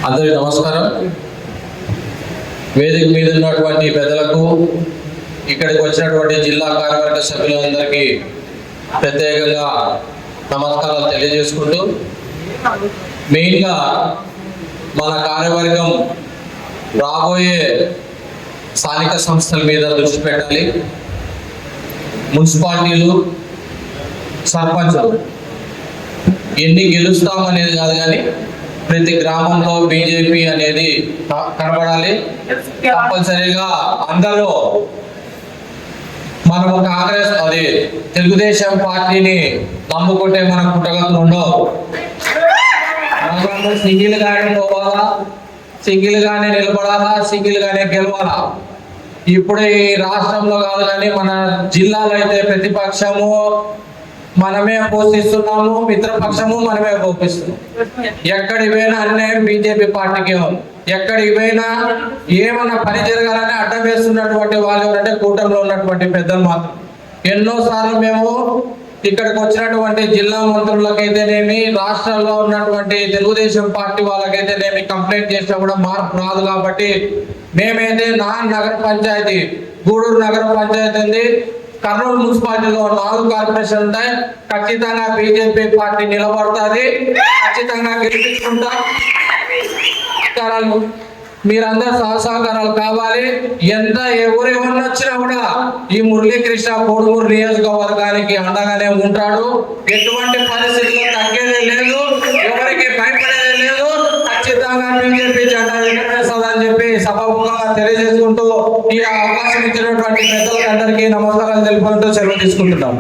అందరికీ నమస్కారం. వేదిక మీద ఉన్నటువంటి పెద్దలకు, ఇక్కడికి వచ్చినటువంటి జిల్లా కార్యవర్గ సభ్యులందరికీ ప్రత్యేకంగా నమస్కారాలు తెలియజేసుకుంటూ, మెయిన్గా మన కార్యవర్గం రాబోయే స్థానిక సంస్థల మీద దృష్టి పెట్టాలి. మున్సిపాలిటీలు, సర్పంచులు ఎన్ని గెలుస్తామనేది కాదు, కానీ ప్రతి గ్రామంలో బీజేపీ అనేది కనబడాలి. తప్పనిసరిగా అందరూ మనము కాంగ్రెస్ అది తెలుగుదేశం పార్టీని నమ్ముకుంటే మన పుట్టగతులు ఉండవు. సింగిల్ గానే పోవాలా, సింగిల్ గానే నిలబడాలా, సింగిల్ గానే గెలవాలా. ఇప్పుడు ఈ రాష్ట్రంలో కాదు, కానీ మన జిల్లాలో అయితే ప్రతిపక్షము మనమే పోషిస్తున్నాము, మిత్రపక్షము మనమే పోషిస్తున్నాం. ఎక్కడికి పోయినా అన్యాయం బీజేపీ పార్టీకి ఉంది. ఎక్కడికి పోయినా ఏమన్నా పని జరగాలని అడ్డం వేస్తున్నటువంటి వాళ్ళు ఎవరంటే కూటమిలో ఉన్నటువంటి పెద్దలు మాత్రం. ఎన్నోసార్లు మేము ఇక్కడికి వచ్చినటువంటి జిల్లా మంత్రులకైతేనేమి, రాష్ట్రాల్లో ఉన్నటువంటి తెలుగుదేశం పార్టీ వాళ్ళకైతేనేమి కంప్లైంట్ చేసినా కూడా మార్పు రాదు. కాబట్టి మేమైతే నగర పంచాయతీ, గూడూరు నగర పంచాయతీ ఉంది, కర్నూలు మున్సిపాలిటీలో 4 కార్పొరేషన్ ఉంటాయి. ఖచ్చితంగా బీజేపీ పార్టీ నిలబడుతుంది, ఖచ్చితంగా గెలిపించుకుంటాం. మీరందరూ సహసహకారాలు కావాలి. ఎంత ఎవరెవరిని వచ్చినా కూడా ఈ మురళీకృష్ణ కోడుమూరు నియోజకవర్గానికి అండగానే ఉంటాడు. ఎటువంటి పరిస్థితుల్లో తగ్గేదే లేదు, ఎవరికి భయపడేదే లేదు. ఖచ్చితంగా బీజేపీ జెండా ఎగరేస్తుందని చెప్పి సభాముఖంగా తెలియజేసుకుంటూ ఈ అవకాశం ఇచ్చినటువంటి పెద్దలందరికీ నమస్కారాలు తెలుపుకుంటూ సెలవు తీసుకుంటున్నాం.